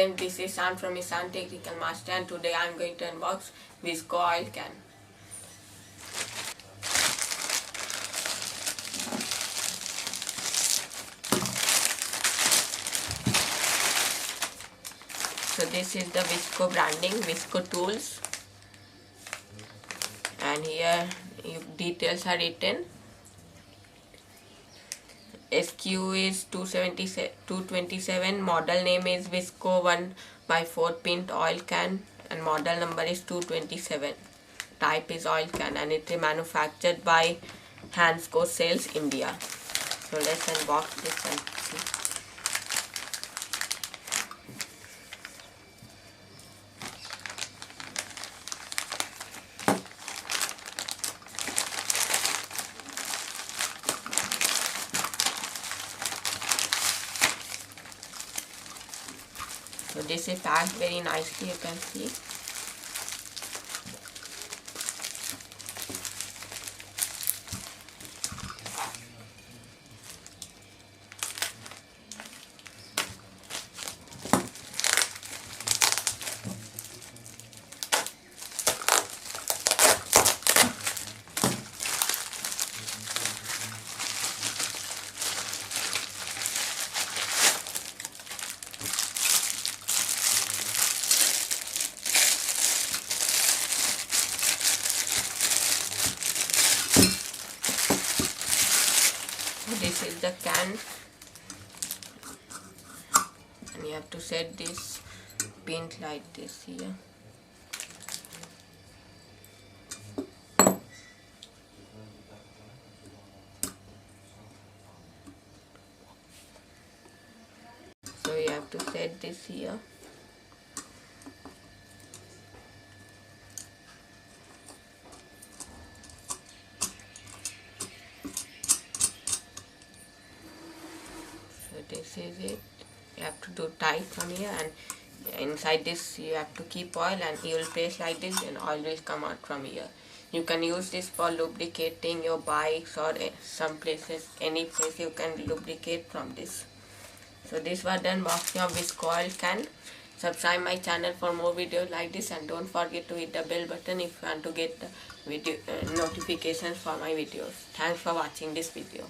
friends, this is Ishan from Ishan Technical Master, and today I am going to unbox Visko Oil Can. So this is the Visko branding, Visko tools, and here details are written. SQ is 227, model name is Visko 1x4 pint oil can, and model number is 227. Type is oil can, and it is manufactured by Hansco Sales India. So let's unbox this and see. So this is packed very nicely, you can see. This is the can, and you have to set this pin like this here. So you have to set this here. This is it. You have to do tight from here, and inside this you have to keep oil, and you will press like this and oil will come out from here. You can use this for lubricating your bikes or some places, any place you can lubricate from this. So this was the unboxing of Visko Oil Can. Subscribe my channel for more videos like this, and don't forget to hit the bell button if you want to get the video notifications for my videos. Thanks for watching this video.